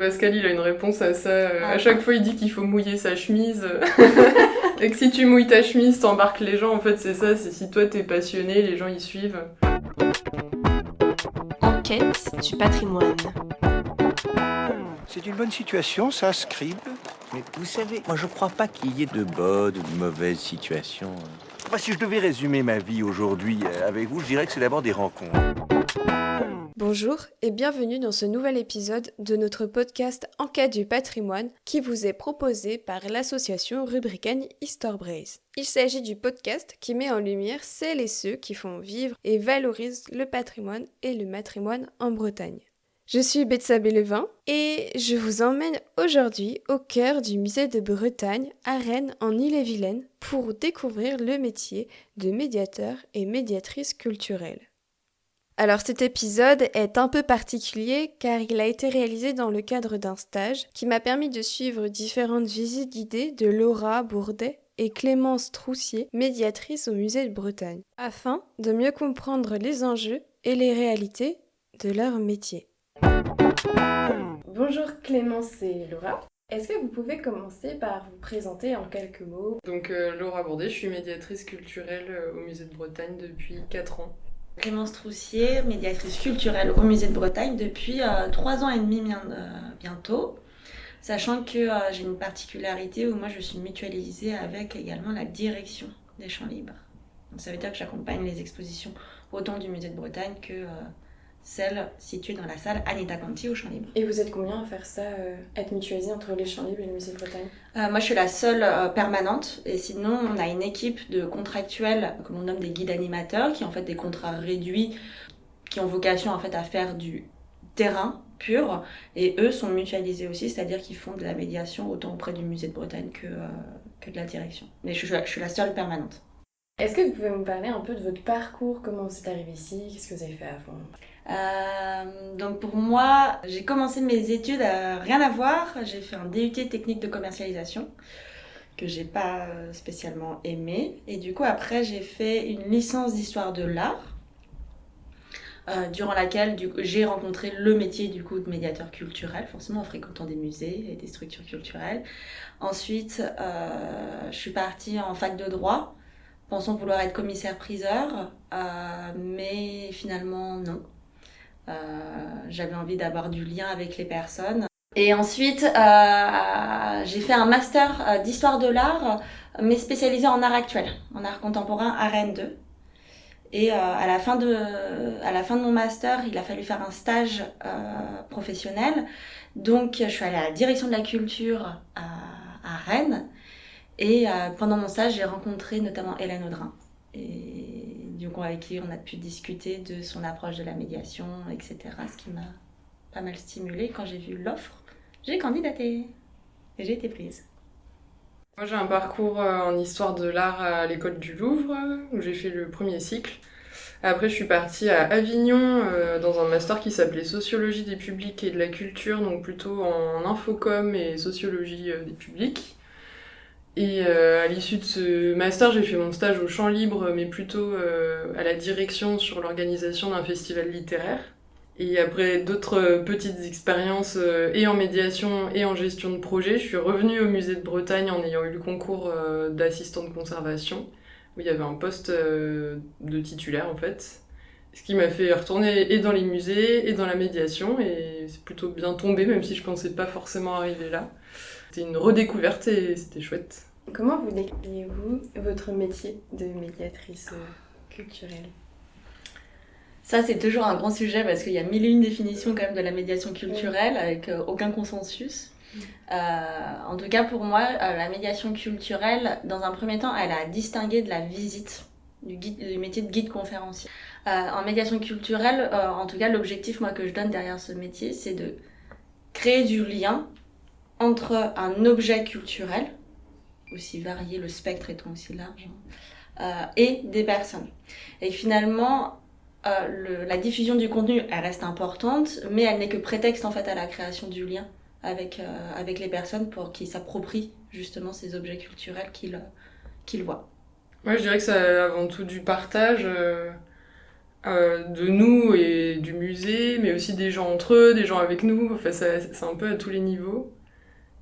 Pascal, il a une réponse à ça. À chaque fois, il dit qu'il faut mouiller sa chemise. Et que si tu mouilles ta chemise, t'embarques les gens. En fait, c'est ça. C'est si toi, t'es passionné, les gens y suivent. Enquête du patrimoine. C'est une bonne situation, ça, Scribe. Mais vous savez, moi je crois pas qu'il y ait de bonnes ou de mauvaises situations. Moi, si je devais résumer ma vie aujourd'hui avec vous, je dirais que c'est d'abord des rencontres. Bonjour et bienvenue dans ce nouvel épisode de notre podcast Enquête du patrimoine qui vous est proposé par l'association rubricaine Historbraze. Il s'agit du podcast qui met en lumière celles et ceux qui font vivre et valorisent le patrimoine et le matrimoine en Bretagne. Je suis Betsabé Levin et je vous emmène aujourd'hui au cœur du musée de Bretagne à Rennes en Ille-et-Vilaine pour découvrir le métier de médiateur et médiatrice culturelle. Alors cet épisode est un peu particulier car il a été réalisé dans le cadre d'un stage qui m'a permis de suivre différentes visites guidées de Laura Bourdet et Clémence Troussier, médiatrice au musée de Bretagne, afin de mieux comprendre les enjeux et les réalités de leur métier. Bonjour Clémence et Laura. Est-ce que vous pouvez commencer par vous présenter en quelques mots ? Donc Laura Bourdet, je suis médiatrice culturelle au musée de Bretagne depuis 4 ans. Clémence Troussier, médiatrice culturelle au musée de Bretagne depuis 3 ans et demi bientôt, sachant que j'ai une particularité où moi je suis mutualisée avec également la direction des champs libres. Donc, ça veut dire que j'accompagne les expositions autant du musée de Bretagne que celles situées dans la salle Anita Conti au champ libre. Et vous êtes combien à faire ça, être mutualisée entre les champs libres et le musée de Bretagne ? Moi je suis la seule permanente et sinon on a une équipe de contractuels que l'on nomme des guides animateurs qui ont en fait des contrats réduits qui ont vocation en fait à faire du terrain pur et eux sont mutualisés aussi, c'est-à-dire qu'ils font de la médiation autant auprès du musée de Bretagne que de la direction. Mais je suis la seule permanente. Est-ce que vous pouvez me parler un peu de votre parcours, comment vous êtes arrivé ici, qu'est-ce que vous avez fait avant ? Donc pour moi, j'ai commencé mes études à rien à voir. J'ai fait un DUT technique de commercialisation que j'ai pas spécialement aimé. Et du coup après j'ai fait une licence d'histoire de l'art durant laquelle j'ai rencontré le métier du coup de médiateur culturel, forcément en fréquentant des musées et des structures culturelles. Ensuite je suis partie en fac de droit pensant vouloir être commissaire-priseur, mais finalement non. J'avais envie d'avoir du lien avec les personnes. Et ensuite, j'ai fait un master d'histoire de l'art, mais spécialisé en art actuel, en art contemporain à Rennes 2. Et à la fin de mon master, il a fallu faire un stage professionnel. Donc, je suis allée à la direction de la culture à Rennes. Et pendant mon stage, j'ai rencontré notamment Hélène Audrin. Et du coup, avec qui on a pu discuter de son approche de la médiation, etc. Ce qui m'a pas mal stimulée. Quand j'ai vu l'offre, j'ai candidaté et j'ai été prise. Moi, j'ai un parcours en histoire de l'art à l'école du Louvre, où j'ai fait le premier cycle. Après, je suis partie à Avignon dans un master qui s'appelait Sociologie des publics et de la culture, donc plutôt en infocom et sociologie des publics. Et à l'issue de ce master, j'ai fait mon stage au Champ Libre, mais plutôt à la direction sur l'organisation d'un festival littéraire. Et après d'autres petites expériences et en médiation et en gestion de projet, je suis revenue au musée de Bretagne en ayant eu le concours d'assistant de conservation, où il y avait un poste de titulaire en fait. Ce qui m'a fait retourner et dans les musées et dans la médiation, et c'est plutôt bien tombé, même si je pensais pas forcément arriver là. C'était une redécouverte et c'était chouette. Comment vous décrivez-vous votre métier de médiatrice culturelle ? Ça, c'est toujours un grand sujet parce qu'il y a 1001 définitions quand même de la médiation culturelle avec aucun consensus. En tout cas, pour moi, la médiation culturelle, dans un premier temps, elle a distingué de la visite, du métier de guide conférencier. En médiation culturelle, en tout cas, l'objectif moi, que je donne derrière ce métier, c'est de créer du lien entre un objet culturel, aussi varié, le spectre étant aussi large, et des personnes. Et finalement, la diffusion du contenu, elle reste importante, mais elle n'est que prétexte en fait à la création du lien avec les personnes pour qu'ils s'approprient justement ces objets culturels qu'ils voient. Ouais, je dirais que c'est avant tout du partage. de nous et du musée, mais aussi des gens entre eux, des gens avec nous. Enfin, c'est un peu à tous les niveaux.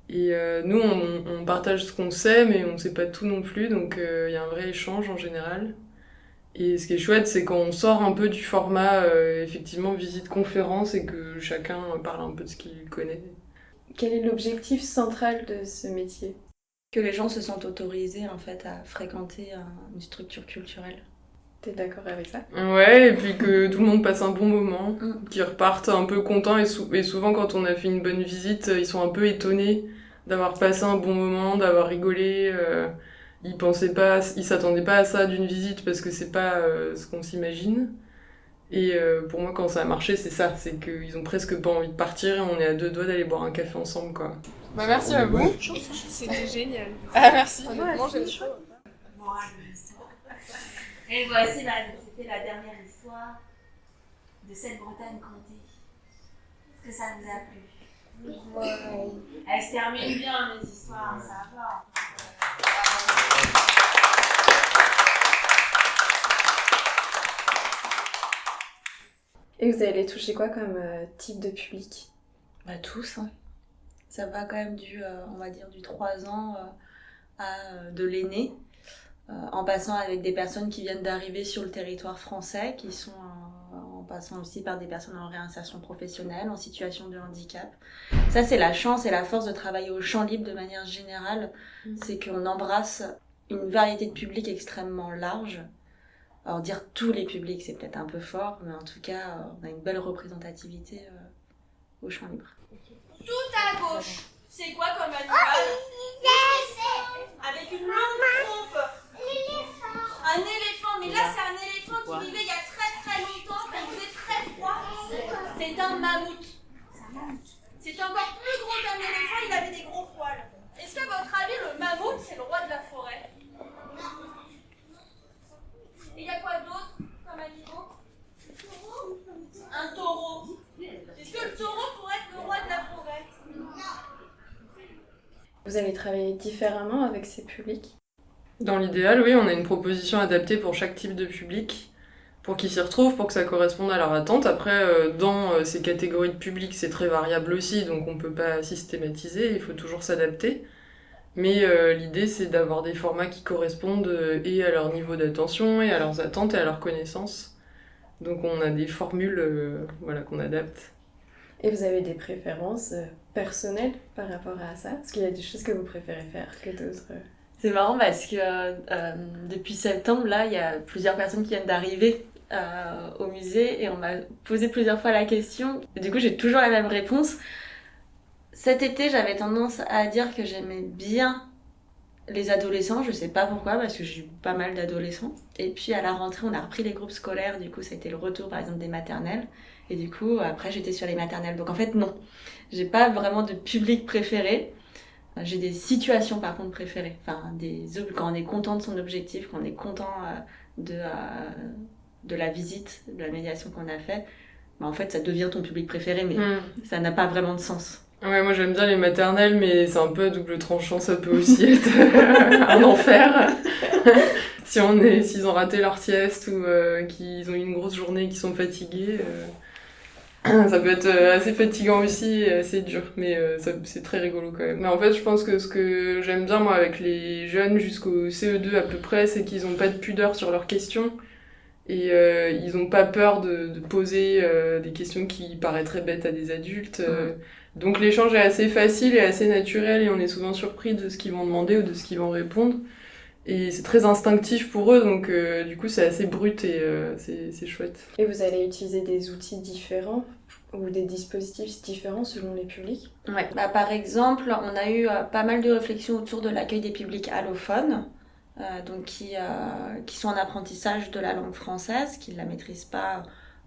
Et nous, on partage ce qu'on sait, mais on sait pas tout non plus, donc il y a un vrai échange en général. Et ce qui est chouette, c'est qu'on sort un peu du format, effectivement, visite-conférence, et que chacun parle un peu de ce qu'il connaît. Quel est l'objectif central de ce métier ? Que les gens se sentent autorisés en fait à fréquenter une structure culturelle. T'es d'accord avec ça ? Ouais, et puis que tout le monde passe un bon moment, Mm. qu'ils repartent un peu contents, et souvent quand on a fait une bonne visite, ils sont un peu étonnés d'avoir passé un bon moment, d'avoir rigolé. Ils s'attendaient pas à ça d'une visite parce que c'est pas ce qu'on s'imagine. Et pour moi, quand ça a marché, c'est ça, c'est qu'ils ont presque pas envie de partir et on est à 2 doigts d'aller boire un café ensemble, quoi. Bah merci à vous. C'était génial. Ah merci. Honnêtement, j'ai chaud. Et voici, c'était la dernière histoire de cette Bretagne comté. Est-ce que ça vous a plu? Elle se termine bien, mes histoires, ça va. Et vous allez toucher quoi comme type de public ? Bah, tous, hein. Ça va quand même on va dire, du 3 ans à de l'aîné, en passant avec des personnes qui viennent d'arriver sur le territoire français, en passant aussi par des personnes en réinsertion professionnelle, en situation de handicap. Ça, c'est la chance et la force de travailler au champ libre de manière générale, c'est qu'on embrasse une variété de publics extrêmement large. Alors dire tous les publics, c'est peut-être un peu fort, mais en tout cas, on a une belle représentativité au champ libre. Tout à gauche, c'est quoi comme animal? Avec une longue trompe. Un éléphant, mais là c'est un éléphant qui vivait il y a très très longtemps, quand il faisait très froid. C'est un mammouth. C'est encore plus gros qu'un éléphant, il avait des gros poils. Est-ce qu'à votre avis, le mammouth, c'est le roi de la forêt? Et il y a quoi d'autre comme animal? Un taureau. Est-ce que le taureau pourrait être le roi de la forêt? Vous allez travailler différemment avec ces publics ? Dans l'idéal, oui, on a une proposition adaptée pour chaque type de public, pour qu'ils s'y retrouvent, pour que ça corresponde à leur attente. Après, dans ces catégories de public, c'est très variable aussi, donc on peut pas systématiser, il faut toujours s'adapter. Mais l'idée, c'est d'avoir des formats qui correspondent et à leur niveau d'attention, et à leurs attentes, et à leurs connaissances. Donc on a des formules qu'on adapte. Et vous avez des préférences personnelles par rapport à ça ? Est-ce qu'il y a des choses que vous préférez faire que d'autres ? C'est marrant parce que depuis septembre, là, il y a plusieurs personnes qui viennent d'arriver au musée et on m'a posé plusieurs fois la question. Et du coup, j'ai toujours la même réponse. Cet été, j'avais tendance à dire que j'aimais bien les adolescents. Je sais pas pourquoi, parce que j'ai eu pas mal d'adolescents. Et puis à la rentrée, on a repris les groupes scolaires. Du coup, ça a été le retour, par exemple, des maternelles. Et du coup, après, j'étais sur les maternelles. Donc en fait, non. J'ai pas vraiment de public préféré. J'ai des situations par contre préférées, quand on est content de son objectif, quand on est content de la visite, de la médiation qu'on a fait, en fait ça devient ton public préféré, mais ça n'a pas vraiment de sens. Ouais, moi j'aime bien les maternelles, mais c'est un peu à double tranchant, ça peut aussi être un enfer. S'ils ont raté leur sieste ou qu'ils ont eu une grosse journée et qu'ils sont fatigués, ça peut être assez fatigant aussi et assez dur, mais c'est très rigolo quand même. Mais en fait, je pense que ce que j'aime bien moi avec les jeunes jusqu'au CE2 à peu près, c'est qu'ils ont pas de pudeur sur leurs questions et ils ont pas peur de poser des questions qui paraîtraient bêtes à des adultes. Donc l'échange est assez facile et assez naturel et on est souvent surpris de ce qu'ils vont demander ou de ce qu'ils vont répondre. Et c'est très instinctif pour eux, donc du coup c'est assez brut et c'est chouette. Et vous allez utiliser des outils différents ou des dispositifs différents selon les publics ? Ouais. Par exemple, on a eu pas mal de réflexions autour de l'accueil des publics allophones, qui sont en apprentissage de la langue française, qui ne la maîtrisent pas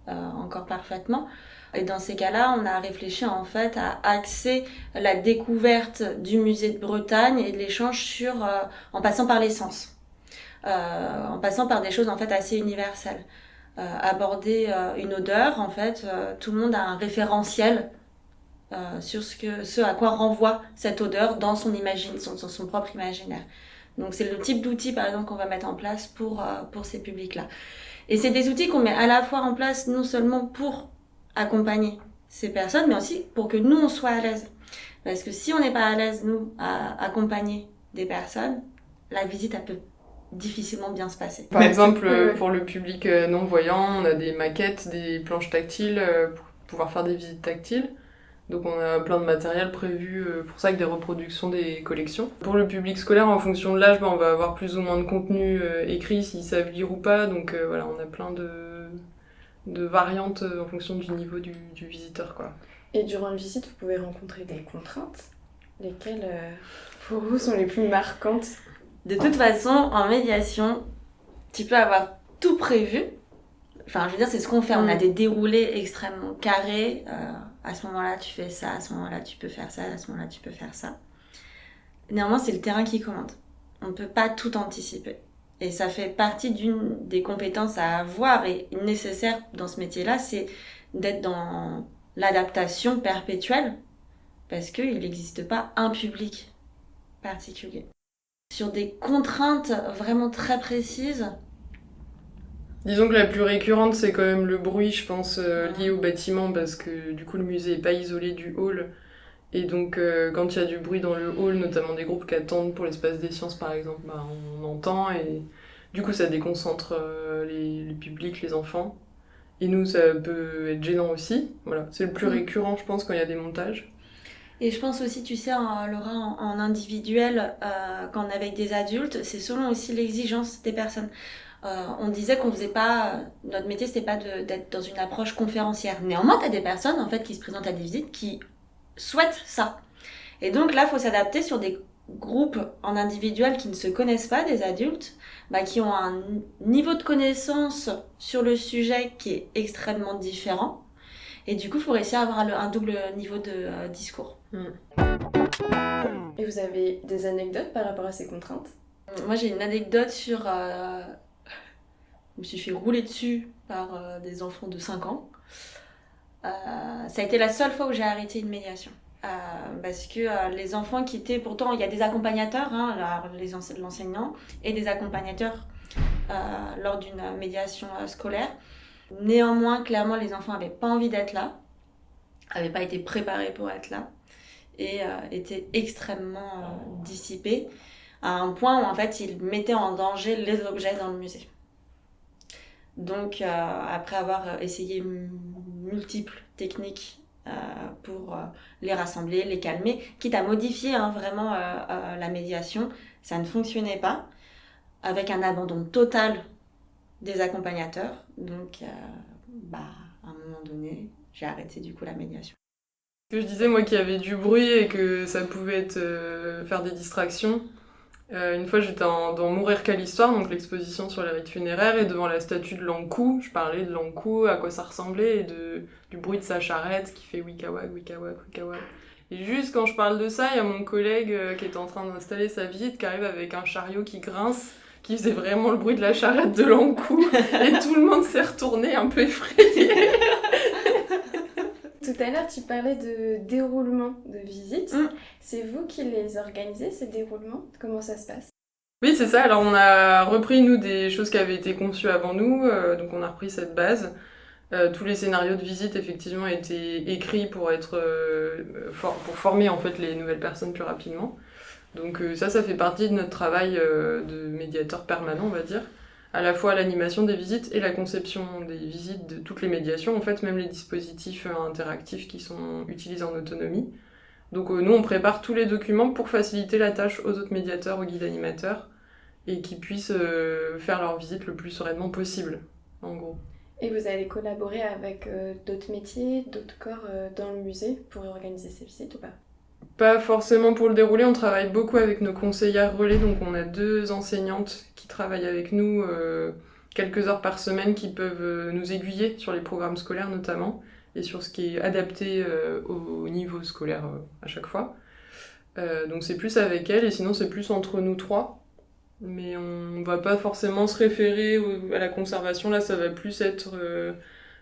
encore parfaitement. Et dans ces cas-là, on a réfléchi en fait à axer la découverte du musée de Bretagne et de l'échange en passant par les sens, en passant par des choses en fait assez universelles. Aborder une odeur, en fait, tout le monde a un référentiel sur ce à quoi renvoie cette odeur dans son propre imaginaire. Donc c'est le type d'outil par exemple qu'on va mettre en place pour ces publics-là. Et c'est des outils qu'on met à la fois en place non seulement pour accompagner ces personnes, mais aussi pour que nous, on soit à l'aise. Parce que si on n'est pas à l'aise, nous, à accompagner des personnes, la visite, elle peut difficilement bien se passer. Par exemple, pour le public non-voyant, on a des maquettes, des planches tactiles pour pouvoir faire des visites tactiles. Donc on a plein de matériel prévu pour ça, avec des reproductions des collections. Pour le public scolaire, en fonction de l'âge, on va avoir plus ou moins de contenu écrit, s'ils savent lire ou pas. Donc voilà, on a plein de variantes en fonction du niveau du visiteur, quoi. Et durant une visite, vous pouvez rencontrer des contraintes. Lesquelles, pour vous, sont les plus marquantes ? De toute façon, en médiation, tu peux avoir tout prévu. Enfin, je veux dire, c'est ce qu'on fait. On a des déroulés extrêmement carrés. À ce moment-là, tu fais ça. À ce moment-là, tu peux faire ça. À ce moment-là, tu peux faire ça. Néanmoins, c'est le terrain qui commande. On ne peut pas tout anticiper. Et ça fait partie d'une des compétences à avoir et nécessaire dans ce métier-là, c'est d'être dans l'adaptation perpétuelle, parce qu'il n'existe pas un public particulier. Sur des contraintes vraiment très précises. Disons que la plus récurrente, c'est quand même le bruit, je pense, lié au bâtiment, parce que du coup, le musée n'est pas isolé du hall. Et donc, quand il y a du bruit dans le hall, notamment des groupes qui attendent pour l'espace des sciences, par exemple, on entend, et du coup, ça déconcentre les publics, les enfants. Et nous, ça peut être gênant aussi. Voilà. C'est le plus récurrent, je pense, quand il y a des montages. Et je pense aussi, tu sais, Laura, en individuel, quand on est avec des adultes, c'est selon aussi l'exigence des personnes. On disait qu'on faisait pas, notre métier c'était pas d'être dans une approche conférencière. Néanmoins, t'as des personnes en fait qui se présentent à des visites qui souhaitent ça. Et donc là, faut s'adapter sur des groupes en individuel qui ne se connaissent pas, des adultes, qui ont un niveau de connaissance sur le sujet qui est extrêmement différent. Et du coup, il faut réussir à avoir un double niveau de discours. Et vous avez des anecdotes par rapport à ces contraintes ? Moi, j'ai une anecdote sur... je me suis fait rouler dessus par des enfants de 5 ans. Ça a été la seule fois où j'ai arrêté une médiation. Parce que les enfants qui étaient... Pourtant, il y a des accompagnateurs, l'enseignant, et des accompagnateurs lors d'une médiation scolaire. Néanmoins, clairement, les enfants n'avaient pas envie d'être là, n'avaient pas été préparés pour être là, et étaient extrêmement dissipés, à un point où en fait, ils mettaient en danger les objets dans le musée. Donc, après avoir essayé multiples techniques pour les rassembler, les calmer, quitte à modifier vraiment la médiation, ça ne fonctionnait pas, avec un abandon total des accompagnateurs. Donc, à un moment donné, j'ai arrêté du coup la médiation. Que je disais, moi, qu'il y avait du bruit et que ça pouvait être, faire des distractions. Une fois, j'étais dans Mourir quelle histoire, donc l'exposition sur les rites funéraires, et devant la statue de Lankou, je parlais de Lankou, à quoi ça ressemblait, et du bruit de sa charrette qui fait wikawak, wikawak, wikawak. Et juste quand je parle de ça, il y a mon collègue qui est en train d'installer sa visite, qui arrive avec un chariot qui grince, qui faisait vraiment le bruit de la charrette de Lankou, et tout le monde s'est retourné un peu effrayé. Tout à l'heure, tu parlais de déroulement de visites. C'est vous qui les organisez, ces déroulements ? Comment ça se passe ? Oui, c'est ça. Alors, on a repris, nous, des choses qui avaient été conçues avant nous. Donc, on a repris cette base. Tous les scénarios de visite, effectivement, étaient écrits pour pour former, en fait, les nouvelles personnes plus rapidement. Donc, ça fait partie de notre travail de médiateur permanent, on va dire. À la fois l'animation des visites et la conception des visites de toutes les médiations, en fait, même les dispositifs interactifs qui sont utilisés en autonomie. Donc nous, on prépare tous les documents pour faciliter la tâche aux autres médiateurs, aux guides animateurs, et qu'ils puissent faire leur visite le plus sereinement possible, en gros. Et vous allez collaborer avec d'autres métiers, d'autres corps dans le musée pour organiser ces visites ou pas ? Pas forcément pour le dérouler, on travaille beaucoup avec nos conseillères relais, donc on a 2 enseignantes qui travaillent avec nous quelques heures par semaine qui peuvent nous aiguiller sur les programmes scolaires notamment et sur ce qui est adapté au niveau scolaire à chaque fois. Donc c'est plus avec elles et sinon c'est plus entre nous 3. Mais on va pas forcément se référer à la conservation, là ça va plus être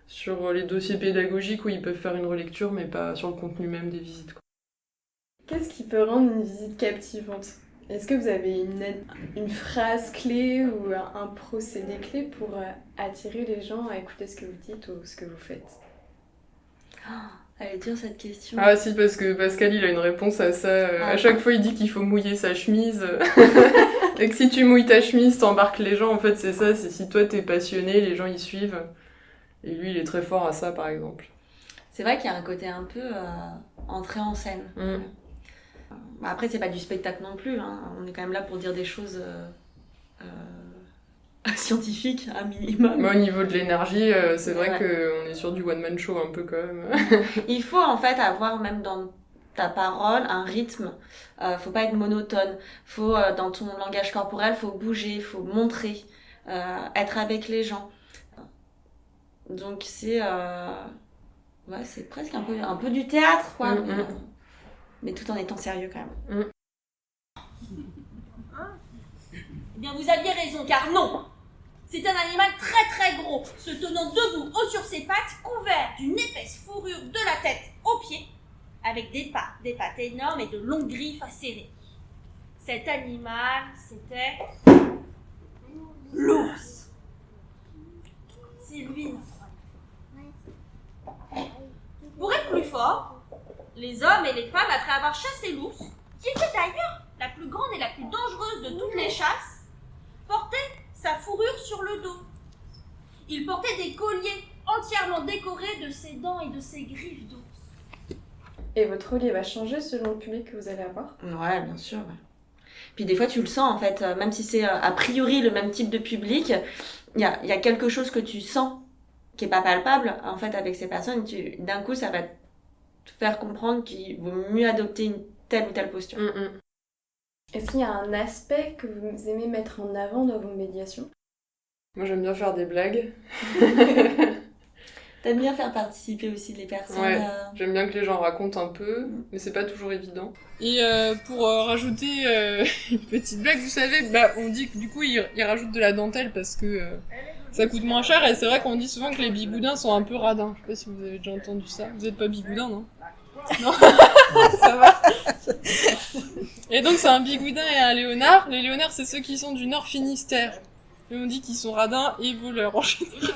sur les dossiers pédagogiques où ils peuvent faire une relecture mais pas sur le contenu même des visites. Qu'est-ce qui peut rendre une visite captivante ? Est-ce que vous avez une phrase clé ou un procédé clé pour attirer les gens à écouter ce que vous dites ou ce que vous faites? Elle est dure cette question. Ah si, parce que Pascal, il a une réponse à ça. À chaque fois, il dit qu'il faut mouiller sa chemise. Et que si tu mouilles ta chemise, t'embarques les gens. En fait, c'est ça. C'est si toi, t'es passionné, les gens, ils suivent. Et lui, il est très fort à ça, par exemple. C'est vrai qu'il y a un côté un peu entrée en scène. Après, c'est pas du spectacle non plus. Hein. On est quand même là pour dire des choses scientifiques, un minimum. Moi, au niveau de l'énergie, c'est vrai qu'on est sur du one-man show un peu quand même. Il faut en fait avoir, même dans ta parole, un rythme. Faut pas être monotone. Faut, dans ton langage corporel, faut bouger, faut montrer, être avec les gens. Donc c'est presque un peu du théâtre, quoi. Mais tout en étant sérieux quand même. Eh bien, vous aviez raison, car non. C'est un animal très très gros, se tenant debout haut sur ses pattes, couvert d'une épaisse fourrure de la tête aux pieds, avec des pattes énormes et de longues griffes acérées. Cet animal, c'était l'ours. C'est lui, notre ami. Pour être plus fort, les hommes et les femmes, après avoir chassé l'ours, qui était d'ailleurs la plus grande et la plus dangereuse de toutes les chasses, portaient sa fourrure sur le dos. Il portait des colliers entièrement décorés de ses dents et de ses griffes d'ours. Et votre collier va changer selon le public que vous allez avoir? Ouais, bien sûr. Ouais. Puis des fois, tu le sens en fait, même si c'est a priori le même type de public, il y a quelque chose que tu sens qui est pas palpable en fait avec ces personnes. D'un coup, ça va te faire comprendre qu'il vaut mieux adopter une telle ou telle posture. Est-ce qu'il y a un aspect que vous aimez mettre en avant dans vos médiations? Moi, j'aime bien faire des blagues. T'aimes bien faire participer aussi les personnes. Ouais, j'aime bien que les gens racontent un peu, mais c'est pas toujours évident. Et pour rajouter une petite blague, vous savez, on dit que du coup, ils rajoutent de la dentelle parce que ça coûte moins cher, et c'est vrai qu'on dit souvent que les bigoudins sont un peu radins. Je sais pas si vous avez déjà entendu ça. Vous êtes pas bigoudin, non? Non. Ça va. Et donc c'est un bigoudin et un léonard. Les léonards, c'est ceux qui sont du Nord Finistère. Et on dit qu'ils sont radins et voleurs en général.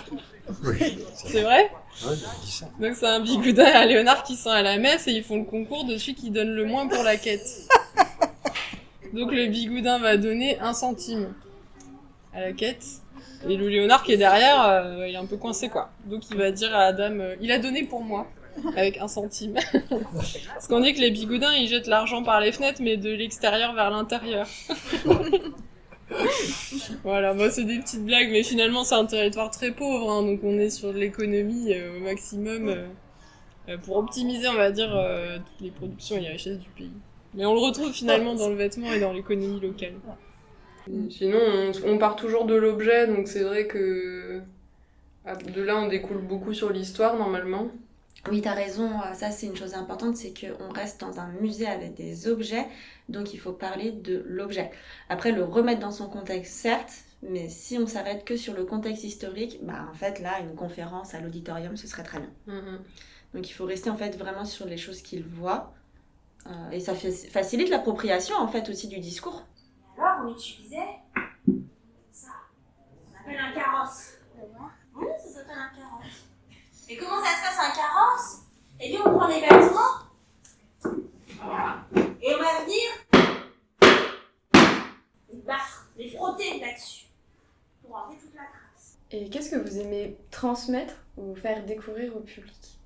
Oui. C'est vrai? Ouais, j'ai dit ça. Donc c'est un bigoudin et un léonard qui sont à la messe et ils font le concours de celui qui donne le moins pour la quête. Donc le bigoudin va donner 1 centime à la quête. Et le léonard qui est derrière, il est un peu coincé quoi. Donc il va dire à la dame, il a donné pour moi. Avec 1 centime. Parce qu'on dit que les bigoudins, ils jettent l'argent par les fenêtres, mais de l'extérieur vers l'intérieur. Voilà, moi c'est des petites blagues, mais finalement c'est un territoire très pauvre, hein, donc on est sur de l'économie au maximum pour optimiser, on va dire, toutes les productions et les richesses du pays. Mais on le retrouve finalement dans le vêtement et dans l'économie locale. Sinon, on part toujours de l'objet, donc c'est vrai que de là on découle beaucoup sur l'histoire normalement. Oui, t'as raison, ça c'est une chose importante, c'est qu'on reste dans un musée avec des objets, donc il faut parler de l'objet. Après, le remettre dans son contexte, certes, mais si on s'arrête que sur le contexte historique, en fait là, une conférence à l'auditorium, ce serait très bien. Donc il faut rester en fait vraiment sur les choses qu'il voit, et ça facilite l'appropriation en fait aussi du discours. Alors, on utilisait ça. On appelle un carrosse. Oui, ça s'appelle un carrosse. Et comment ça se passe un carrosse? Eh bien, on prend les bâtiments et on va venir les frotter là-dessus pour enlever toute la trace. Et qu'est-ce que vous aimez transmettre ou faire découvrir au public?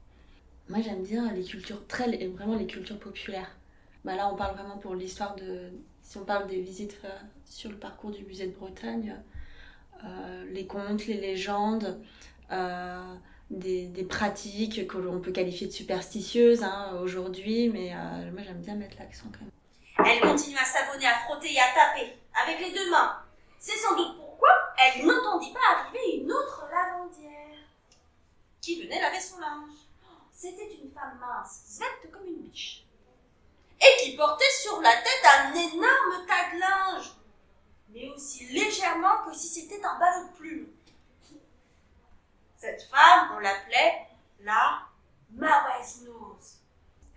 Moi, j'aime bien les cultures, vraiment les cultures populaires. Là, on parle vraiment pour l'histoire de... Si on parle des visites sur le parcours du musée de Bretagne, les contes, les légendes... Des pratiques que l'on peut qualifier de superstitieuses aujourd'hui, mais moi j'aime bien mettre l'accent quand même. Elle continue à savonner, à frotter et à taper avec les 2 mains. C'est sans doute pourquoi elle n'entendit pas arriver une autre lavandière qui venait laver son linge. C'était une femme mince, svelte comme une biche, et qui portait sur la tête un énorme tas de linge, mais aussi légèrement que si c'était un ballot de plumes. Cette femme, on l'appelait la mauvaise nose.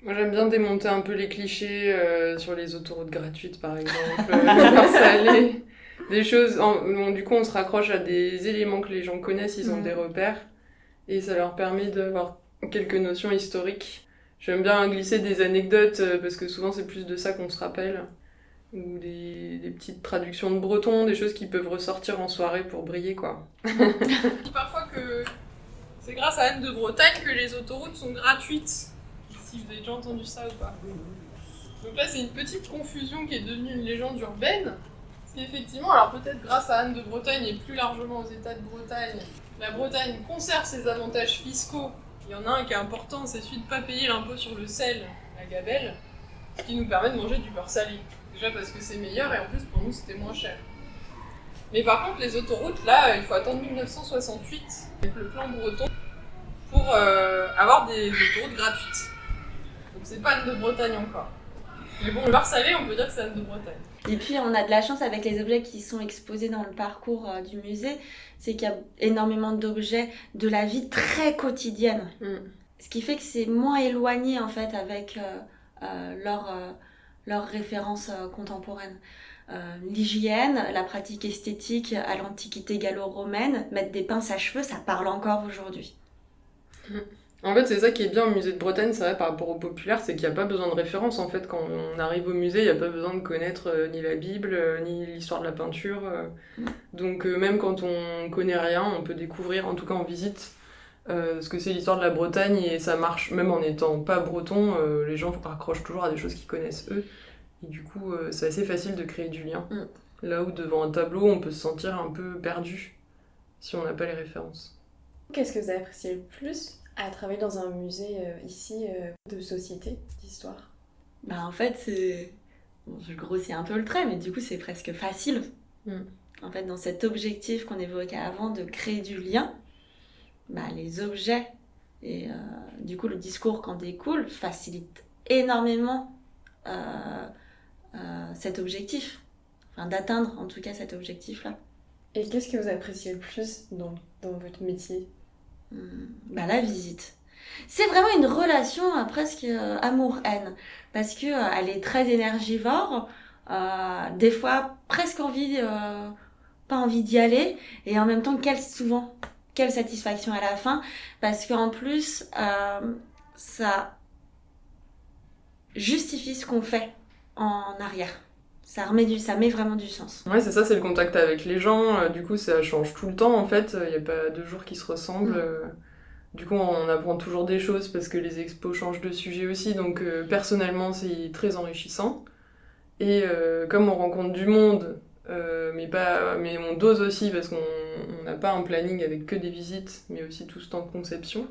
Moi, j'aime bien démonter un peu les clichés sur les autoroutes gratuites, par exemple, Marseillais. Des choses... du coup, on se raccroche à des éléments que les gens connaissent, ils ont des repères, et ça leur permet d'avoir quelques notions historiques. J'aime bien glisser des anecdotes, parce que souvent, c'est plus de ça qu'on se rappelle. Ou des petites traductions de breton, des choses qui peuvent ressortir en soirée pour briller, quoi. Je dis parfois que c'est grâce à Anne de Bretagne que les autoroutes sont gratuites. Si vous avez déjà entendu ça ou pas. Donc là, c'est une petite confusion qui est devenue une légende urbaine. Parce qu'effectivement, alors peut-être grâce à Anne de Bretagne et plus largement aux États de Bretagne, la Bretagne conserve ses avantages fiscaux. Il y en a un qui est important, c'est celui de ne pas payer l'impôt sur le sel, la gabelle, ce qui nous permet de manger du beurre salé. Déjà parce que c'est meilleur et en plus pour nous c'était moins cher. Mais par contre, les autoroutes, là, il faut attendre 1968 avec le plan breton pour avoir des autoroutes gratuites. Donc c'est pas Anne de Bretagne encore. Mais bon, le beurre salé, on peut dire que c'est Anne de Bretagne. Et puis on a de la chance avec les objets qui sont exposés dans le parcours du musée, c'est qu'il y a énormément d'objets de la vie très quotidienne. Ce qui fait que c'est moins éloigné en fait avec leurs références contemporaines. L'hygiène, la pratique esthétique à l'Antiquité gallo-romaine, mettre des pinces à cheveux, ça parle encore aujourd'hui. En fait, c'est ça qui est bien au musée de Bretagne, c'est vrai, par rapport au populaire, c'est qu'il n'y a pas besoin de référence. En fait, quand on arrive au musée, il n'y a pas besoin de connaître ni la Bible, ni l'histoire de la peinture. Donc même quand on connaît rien, on peut découvrir, en tout cas en visite, ce que c'est l'histoire de la Bretagne, et ça marche, même en n'étant pas breton, les gens raccrochent toujours à des choses qu'ils connaissent eux. Et du coup, c'est assez facile de créer du lien. Là où devant un tableau, on peut se sentir un peu perdu, si on n'a pas les références. Qu'est-ce que vous avez apprécié le plus à travailler dans un musée ici de société, d'histoire? En fait, c'est... Bon, je grossis un peu le trait, mais du coup, c'est presque facile. En fait, dans cet objectif qu'on évoquait avant de créer du lien, les objets et du coup le discours qu'en découle facilite énormément cet objectif. Enfin, d'atteindre en tout cas cet objectif-là. Et qu'est-ce que vous appréciez le plus dans votre métier? La visite. C'est vraiment une relation presque amour-haine, parce que elle est très énergivore, des fois presque pas envie d'y aller, et en même temps quelle satisfaction à la fin, parce qu'en plus ça justifie ce qu'on fait en arrière. Ça met vraiment du sens. Ouais, c'est ça, c'est le contact avec les gens. Du coup, ça change tout le temps, en fait. Il n'y a pas 2 jours qui se ressemblent. Du coup, on apprend toujours des choses parce que les expos changent de sujet aussi. Donc, personnellement, c'est très enrichissant. Et comme on rencontre du monde, mais on dose aussi parce qu'on n'a pas un planning avec que des visites, mais aussi tout ce temps de conception,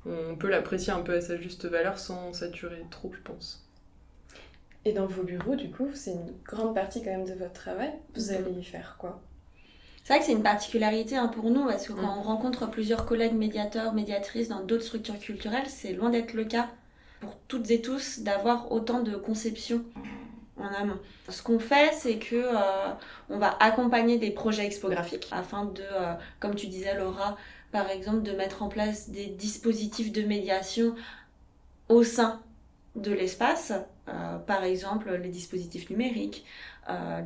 on peut l'apprécier un peu à sa juste valeur sans saturer trop, je pense. Et dans vos bureaux, du coup, c'est une grande partie quand même de votre travail. Vous allez y faire quoi? C'est vrai que c'est une particularité pour nous, parce que quand on rencontre plusieurs collègues médiateurs, médiatrices dans d'autres structures culturelles, c'est loin d'être le cas pour toutes et tous d'avoir autant de conception en amont. Ce qu'on fait, c'est que on va accompagner des projets expographiques afin de, comme tu disais Laura, par exemple, de mettre en place des dispositifs de médiation au sein de l'espace, par exemple les dispositifs numériques,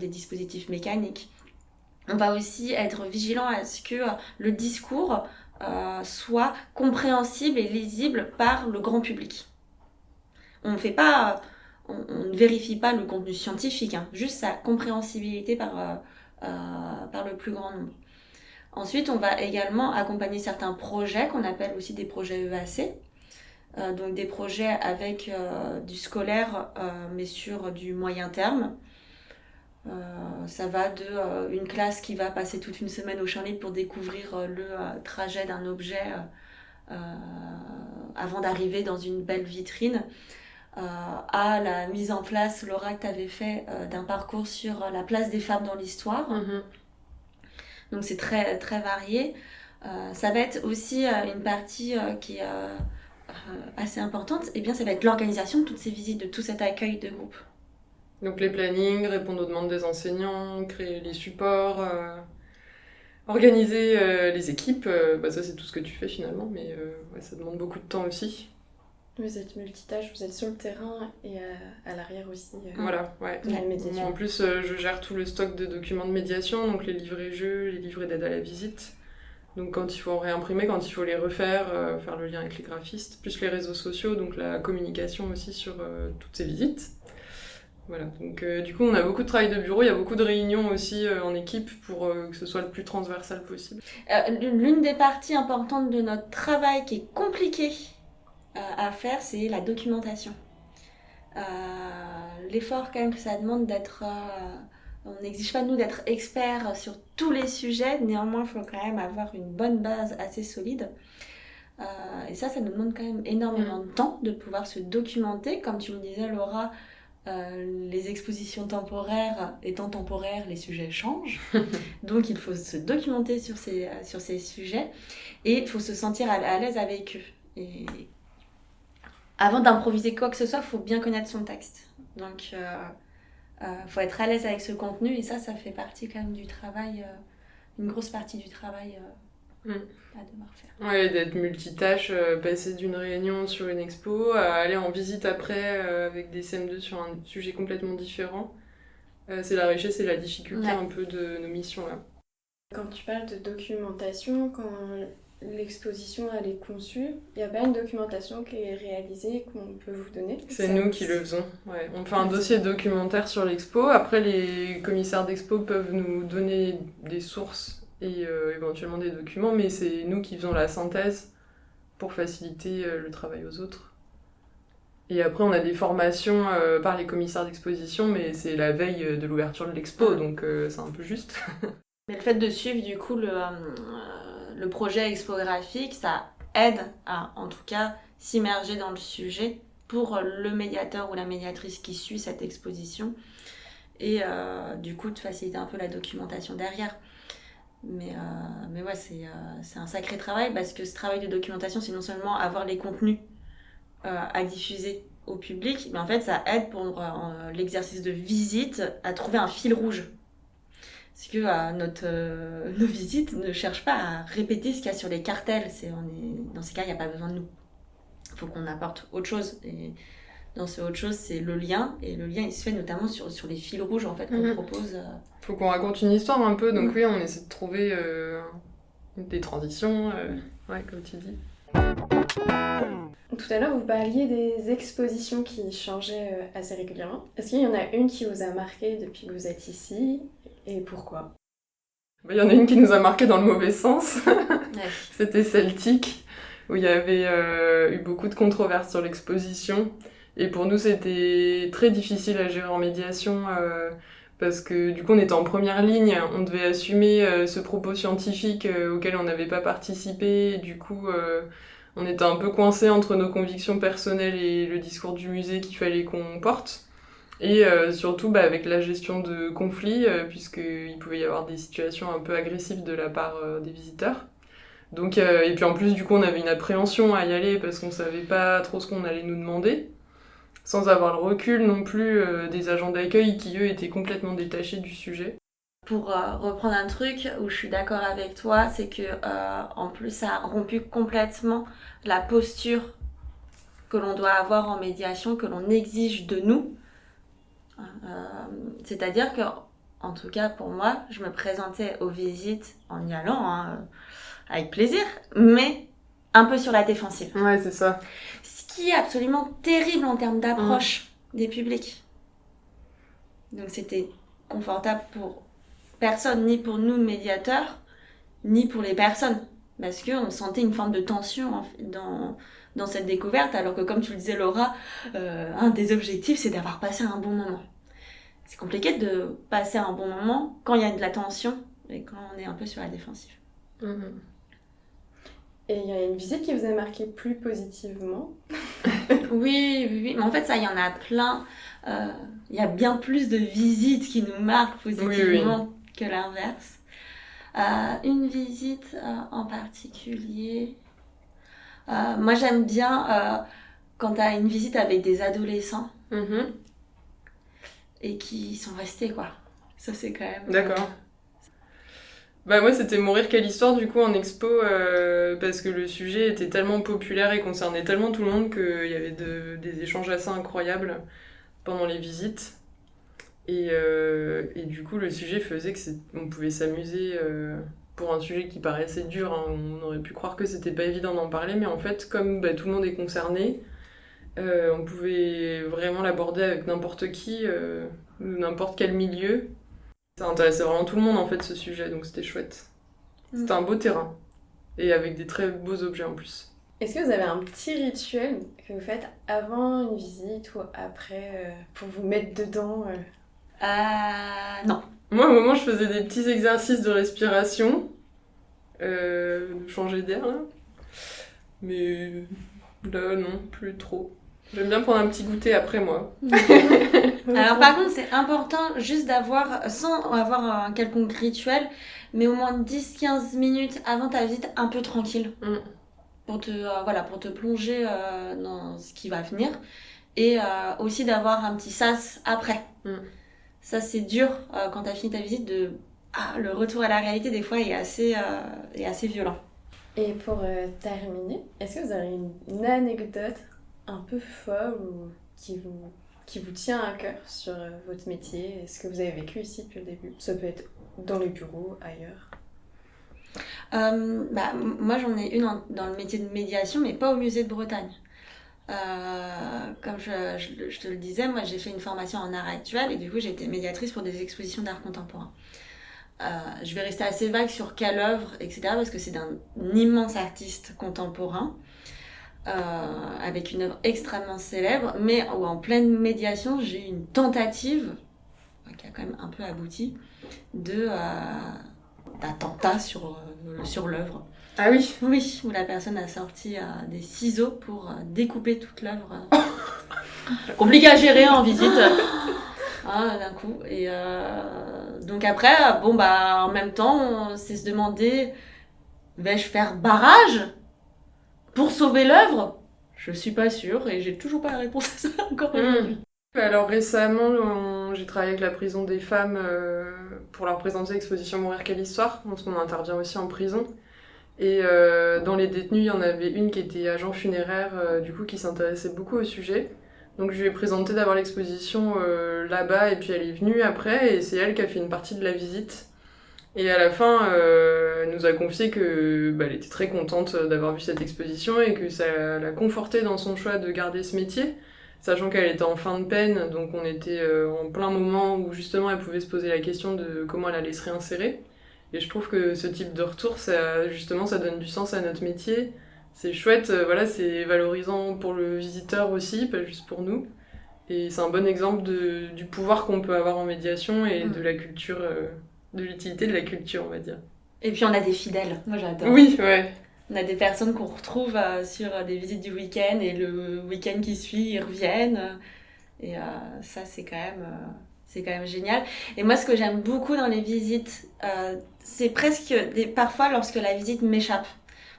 des dispositifs mécaniques. On va aussi être vigilant à ce que le discours soit compréhensible et lisible par le grand public. On ne vérifie pas le contenu scientifique, juste sa compréhensibilité par le plus grand nombre. Ensuite, on va également accompagner certains projets qu'on appelle aussi des projets EAC, donc des projets avec du scolaire, mais sur du moyen terme. Ça va de une classe qui va passer toute une semaine au Champ Libre pour découvrir le trajet d'un objet avant d'arriver dans une belle vitrine, à la mise en place, Laura, que tu avais fait d'un parcours sur la place des femmes dans l'histoire. Donc c'est très, très varié. Ça va être aussi une partie qui est assez importante, et bien ça va être l'organisation de toutes ces visites, de tout cet accueil de groupe. Donc les plannings, répondre aux demandes des enseignants, créer les supports, organiser les équipes, ça c'est tout ce que tu fais finalement, mais ça demande beaucoup de temps aussi. Vous êtes multitâche, vous êtes sur le terrain et à l'arrière aussi. Voilà, ouais. De la médiation. Moi, en plus, je gère tout le stock de documents de médiation, donc les livrets jeux, les livrets d'aide à la visite. Donc quand il faut en réimprimer, quand il faut les refaire, faire le lien avec les graphistes, plus les réseaux sociaux, donc la communication aussi sur toutes ces visites. Voilà, donc du coup on a beaucoup de travail de bureau, il y a beaucoup de réunions aussi en équipe pour que ce soit le plus transversal possible. L'une des parties importantes de notre travail qui est compliquée à faire, c'est la documentation. L'effort quand même que ça demande d'être... on n'exige pas de nous d'être experts sur tous les sujets, néanmoins il faut quand même avoir une bonne base assez solide. Et ça nous demande quand même énormément de temps de pouvoir se documenter. Comme tu le disais Laura, les expositions temporaires étant temporaires, les sujets changent. Donc il faut se documenter sur ces sujets et il faut se sentir à l'aise avec eux. Et avant d'improviser quoi que ce soit, il faut bien connaître son texte. Donc faut être à l'aise avec ce contenu et ça fait partie quand même du travail, une grosse partie du travail à devoir faire. Ouais, d'être multitâche, passer d'une réunion sur une expo à aller en visite après avec des CM2 sur un sujet complètement différent. C'est la richesse et la difficulté un peu de nos missions là. Quand tu parles de documentation, quand l'exposition elle est conçue, il n'y a pas une documentation qui est réalisée qu'on peut vous donner? C'est nous qui le faisons. Ouais. On fait un dossier documentaire sur l'expo. Après, les commissaires d'expo peuvent nous donner des sources et éventuellement des documents, mais c'est nous qui faisons la synthèse pour faciliter le travail aux autres. Et après, on a des formations par les commissaires d'exposition, mais c'est la veille de l'ouverture de l'expo, donc c'est un peu juste. Mais le fait de suivre du coup le projet expographique, ça aide à, en tout cas, s'immerger dans le sujet pour le médiateur ou la médiatrice qui suit cette exposition et du coup de faciliter un peu la documentation derrière. Mais ouais, c'est un sacré travail parce que ce travail de documentation, c'est non seulement avoir les contenus à diffuser au public, mais en fait ça aide pour l'exercice de visite à trouver un fil rouge. Parce que nos visites ne cherchent pas à répéter ce qu'il y a sur les cartels. Dans ces cas, il n'y a pas besoin de nous. Il faut qu'on apporte autre chose. Et dans ce autre chose, c'est le lien. Et le lien, il se fait notamment sur les fils rouges en fait, qu'on propose. Faut qu'on raconte une histoire un peu. Donc oui, on essaie de trouver des transitions, comme tu dis. Tout à l'heure, vous parliez des expositions qui changeaient assez régulièrement. Est-ce qu'il y en a une qui vous a marqué depuis que vous êtes ici? Et pourquoi? Il y en a une qui nous a marqué dans le mauvais sens. C'était Celtic, où il y avait eu beaucoup de controverses sur l'exposition. Et pour nous, c'était très difficile à gérer en médiation parce que du coup, on était en première ligne. On devait assumer ce propos scientifique auquel on n'avait pas participé. Et du coup, on était un peu coincés entre nos convictions personnelles et le discours du musée qu'il fallait qu'on porte. Et surtout avec la gestion de conflits, puisqu'il pouvait y avoir des situations un peu agressives de la part des visiteurs. Donc, et puis en plus, du coup, on avait une appréhension à y aller parce qu'on savait pas trop ce qu'on allait nous demander, sans avoir le recul non plus des agents d'accueil qui, eux, étaient complètement détachés du sujet. Pour reprendre un truc où je suis d'accord avec toi, c'est que en plus, ça a rompu complètement la posture que l'on doit avoir en médiation, que l'on exige de nous. C'est-à-dire que, en tout cas pour moi, je me présentais aux visites en y allant avec plaisir, mais un peu sur la défensive. Ouais, c'est ça. Ce qui est absolument terrible en termes d'approche des publics. Donc c'était confortable pour personne, ni pour nous médiateurs, ni pour les personnes, parce qu'on sentait une forme de tension en fait, dans cette découverte, alors que comme tu le disais Laura, un des objectifs c'est d'avoir passé un bon moment. C'est compliqué de passer un bon moment quand il y a de la tension et quand on est un peu sur la défensive. Et il y a une visite qui vous a marqué plus positivement? Oui, mais en fait ça il y en a plein. Il y a bien plus de visites qui nous marquent positivement que l'inverse. Une visite en particulier... moi j'aime bien quand tu as une visite avec des adolescents et qui sont restés quoi. Ça c'est quand même... D'accord. Moi, c'était Mourir quelle histoire, du coup, en expo, parce que le sujet était tellement populaire et concernait tellement tout le monde qu'il y avait des échanges assez incroyables pendant les visites. Et du coup, le sujet faisait qu'on pouvait s'amuser pour un sujet qui paraissait dur. Hein. On aurait pu croire que c'était pas évident d'en parler, mais en fait, comme tout le monde est concerné, on pouvait vraiment l'aborder avec n'importe qui, ou n'importe quel milieu. Ça intéressait vraiment tout le monde, en fait, ce sujet, donc c'était chouette. C'était un beau terrain, et avec des très beaux objets en plus. Est-ce que vous avez un petit rituel que vous faites avant une visite ou après pour vous mettre dedans Non. Moi, à un moment, je faisais des petits exercices de respiration, de changer d'air, là. Mais là, non, plus trop. J'aime bien prendre un petit goûter après, moi. Alors par contre, c'est important juste d'avoir, sans avoir un quelconque rituel, mais au moins 10-15 minutes avant ta visite, un peu tranquille. Pour te plonger dans ce qui va venir. Et aussi d'avoir un petit sas après. Ça, c'est dur quand t'as fini ta visite le retour à la réalité, des fois, est assez violent. Et pour terminer, est-ce que vous avez une anecdote un peu folle ou qui vous tient à cœur sur votre métier? Est-ce que vous avez vécu ici depuis le début? Ça peut être dans les bureaux, ailleurs. Moi, j'en ai une dans le métier de médiation, mais pas au musée de Bretagne. Comme je te le disais, moi, j'ai fait une formation en art actuel et du coup, j'ai été médiatrice pour des expositions d'art contemporain. Je vais rester assez vague sur quelle œuvre, etc., parce que c'est d'un immense artiste contemporain, avec une œuvre extrêmement célèbre, mais où en pleine médiation, j'ai eu une tentative, qui a quand même un peu abouti, d'attentat sur l'œuvre. Ah oui? Oui, où la personne a sorti des ciseaux pour découper toute l'œuvre. Compliqué à gérer en visite. D'un coup. Et donc après, en même temps, on s'est se demandé, vais-je faire barrage pour sauver l'œuvre? Je suis pas sûre et j'ai toujours pas la réponse à ça encore aujourd'hui. Alors récemment, j'ai travaillé avec la prison des femmes pour leur présenter l'exposition Mourir quelle histoire, parce qu'on intervient aussi en prison. Et dans les détenus, il y en avait une qui était agent funéraire, du coup, qui s'intéressait beaucoup au sujet. Donc je lui ai présenté d'avoir l'exposition là-bas, et puis elle est venue après, et c'est elle qui a fait une partie de la visite. Et à la fin, elle nous a confié que elle était très contente d'avoir vu cette exposition, et que ça l'a confortée dans son choix de garder ce métier, sachant qu'elle était en fin de peine, donc on était en plein moment où justement elle pouvait se poser la question de comment elle allait se réinsérer. Et je trouve que ce type de retour, ça donne du sens à notre métier. C'est chouette, c'est valorisant pour le visiteur aussi, pas juste pour nous. Et c'est un bon exemple du pouvoir qu'on peut avoir en médiation et de la culture, de l'utilité de la culture, on va dire. Et puis on a des fidèles, moi j'adore. Oui, ouais. On a des personnes qu'on retrouve sur des visites du week-end et le week-end qui suit, ils reviennent. Et ça, c'est quand même génial. Et moi, ce que j'aime beaucoup dans les visites, c'est presque parfois lorsque la visite m'échappe,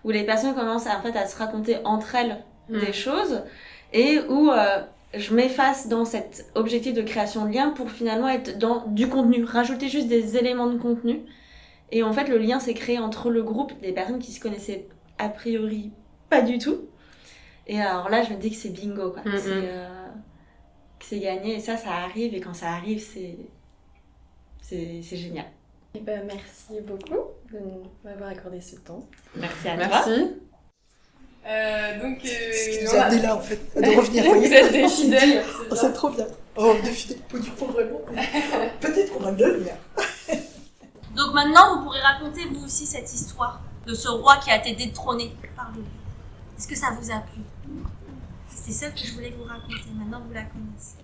où les personnes commencent à se raconter entre elles des choses et où je m'efface dans cet objectif de création de lien pour finalement être dans du contenu, rajouter juste des éléments de contenu. Et en fait, le lien s'est créé entre le groupe des personnes qui se connaissaient a priori pas du tout. Et alors là, je me dis que c'est bingo, quoi. Que c'est gagné. Et ça arrive. Et quand ça arrive, c'est génial. Et merci beaucoup de m'avoir accordé ce temps. Merci à toi. Merci. Ce qui nous a amené là, en fait, de revenir. Vous êtes des fidèles. C'est trop bien. Oh, des fidèles. Du coup, vraiment. Peut-être qu'on va le devenir. Donc maintenant, vous pourrez raconter vous aussi cette histoire de ce roi qui a été détrôné par le loup. Est-ce que ça vous a plu? C'est ça que je voulais vous raconter. Maintenant, vous la connaissez.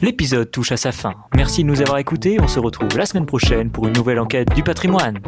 L'épisode touche à sa fin. Merci de nous avoir écoutés. On se retrouve la semaine prochaine pour une nouvelle enquête du patrimoine.